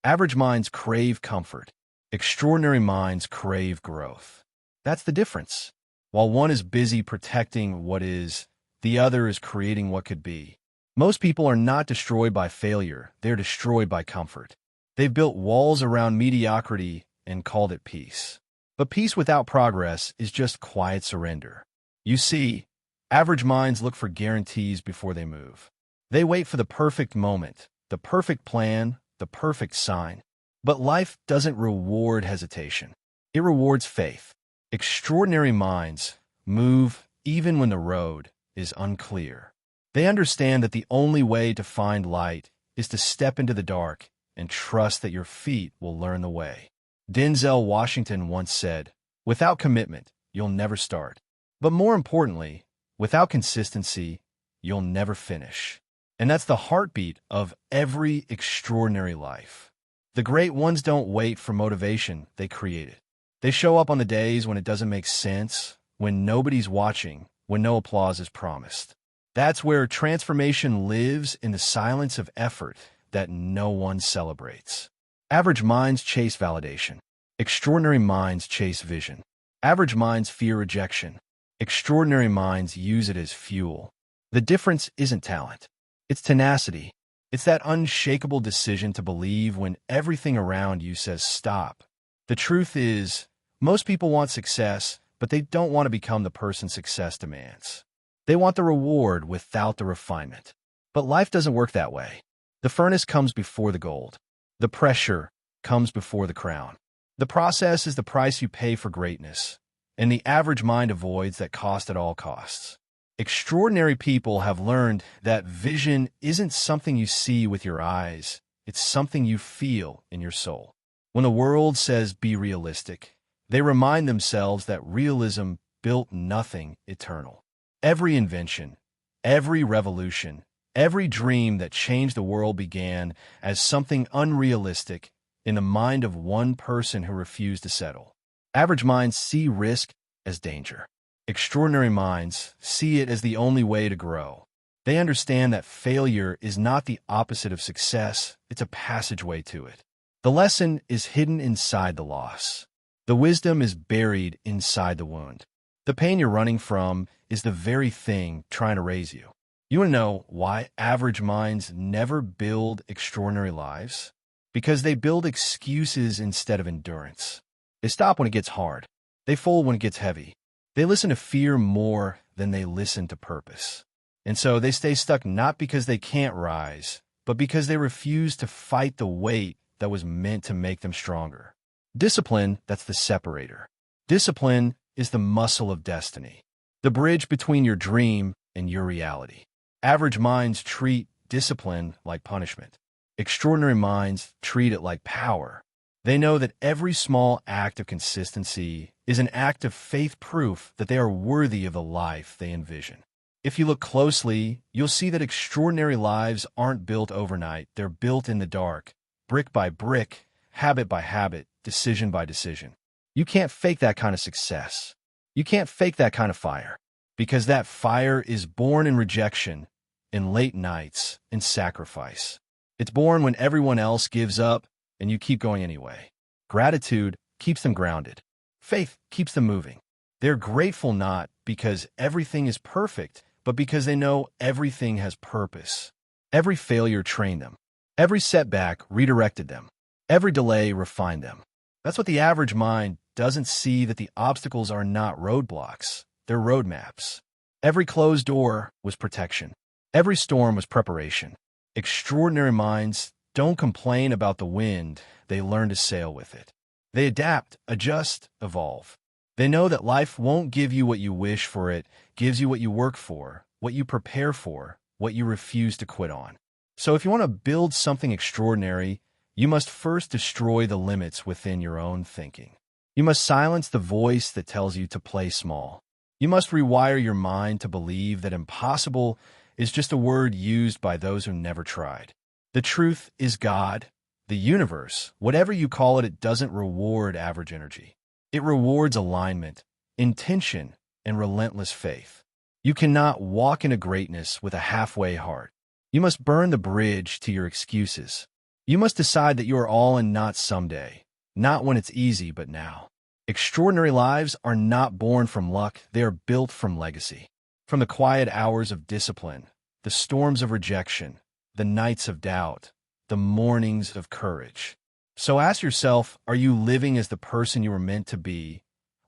Average minds crave comfort. Extraordinary minds crave growth. That's the difference. While one is busy protecting what is, the other is creating what could be. Most people are not destroyed by failure, they're destroyed by comfort. They've built walls around mediocrity and called it peace. But peace without progress is just quiet surrender. You see, average minds look for guarantees before they move. They wait for the perfect moment, the perfect plan, the perfect sign. But life doesn't reward hesitation. It rewards faith. Extraordinary minds move even when the road is unclear. They understand that the only way to find light is to step into the dark and trust that your feet will learn the way. Denzel Washington once said, "Without commitment, you'll never start. But more importantly, without consistency, you'll never finish." And that's the heartbeat of every extraordinary life. The great ones don't wait for motivation, they create it. They show up on the days when it doesn't make sense, when nobody's watching, when no applause is promised. That's where transformation lives, in the silence of effort that no one celebrates. Average minds chase validation. Extraordinary minds chase vision. Average minds fear rejection. Extraordinary minds use it as fuel. The difference isn't talent. It's tenacity. It's that unshakable decision to believe when everything around you says stop. The truth is, most people want success, but they don't want to become the person success demands. They want the reward without the refinement. But life doesn't work that way. The furnace comes before the gold. The pressure comes before the crown. The process is the price you pay for greatness, and the average mind avoids that cost at all costs. Extraordinary people have learned that vision isn't something you see with your eyes, it's something you feel in your soul. When the world says be realistic, they remind themselves that realism built nothing eternal. Every invention, every revolution, every dream that changed the world began as something unrealistic in the mind of one person who refused to settle. Average minds see risk as danger. Extraordinary minds see it as the only way to grow. They understand that failure is not the opposite of success, it's a passageway to it. The lesson is hidden inside the loss. The wisdom is buried inside the wound. The pain you're running from is the very thing trying to raise you. You want to know why average minds never build extraordinary lives? Because they build excuses instead of endurance. They stop when it gets hard. They fold when it gets heavy. They listen to fear more than they listen to purpose. And so they stay stuck not because they can't rise, but because they refuse to fight the weight that was meant to make them stronger. Discipline, that's the separator. Discipline is the muscle of destiny, the bridge between your dream and your reality. Average minds treat discipline like punishment. Extraordinary minds treat it like power. They know that every small act of consistency is an act of faith, proof that they are worthy of the life they envision. If you look closely, you'll see that extraordinary lives aren't built overnight. They're built in the dark, brick by brick, habit by habit, decision by decision. You can't fake that kind of success. You can't fake that kind of fire, because that fire is born in rejection, in late nights, in sacrifice. It's born when everyone else gives up and you keep going anyway. Gratitude keeps them grounded. Faith keeps them moving. They're grateful not because everything is perfect, but because they know everything has purpose. Every failure trained them. Every setback redirected them. Every delay refined them. That's what the average mind doesn't see, that the obstacles are not roadblocks. They're roadmaps. Every closed door was protection. Every storm was preparation. Extraordinary minds don't complain about the wind. They learn to sail with it. They adapt, adjust, evolve. They know that life won't give you what you wish for, it gives you what you work for, what you prepare for, what you refuse to quit on. So if you want to build something extraordinary, you must first destroy the limits within your own thinking. You must silence the voice that tells you to play small. You must rewire your mind to believe that impossible is just a word used by those who never tried. The truth is God, the universe, whatever you call it, it doesn't reward average energy. It rewards alignment, intention, and relentless faith. You cannot walk into greatness with a halfway heart. You must burn the bridge to your excuses. You must decide that you are all in, not someday, not when it's easy, but now. Extraordinary lives are not born from luck, they are built from legacy. From the quiet hours of discipline, the storms of rejection, the nights of doubt, the mornings of courage. So ask yourself, are you living as the person you were meant to be,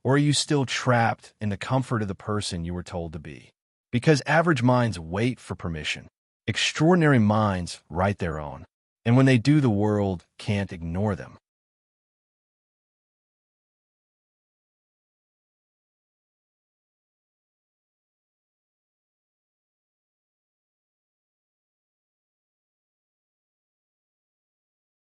or are you still trapped in the comfort of the person you were told to be? Because average minds wait for permission. Extraordinary minds write their own. And when they do, the world can't ignore them.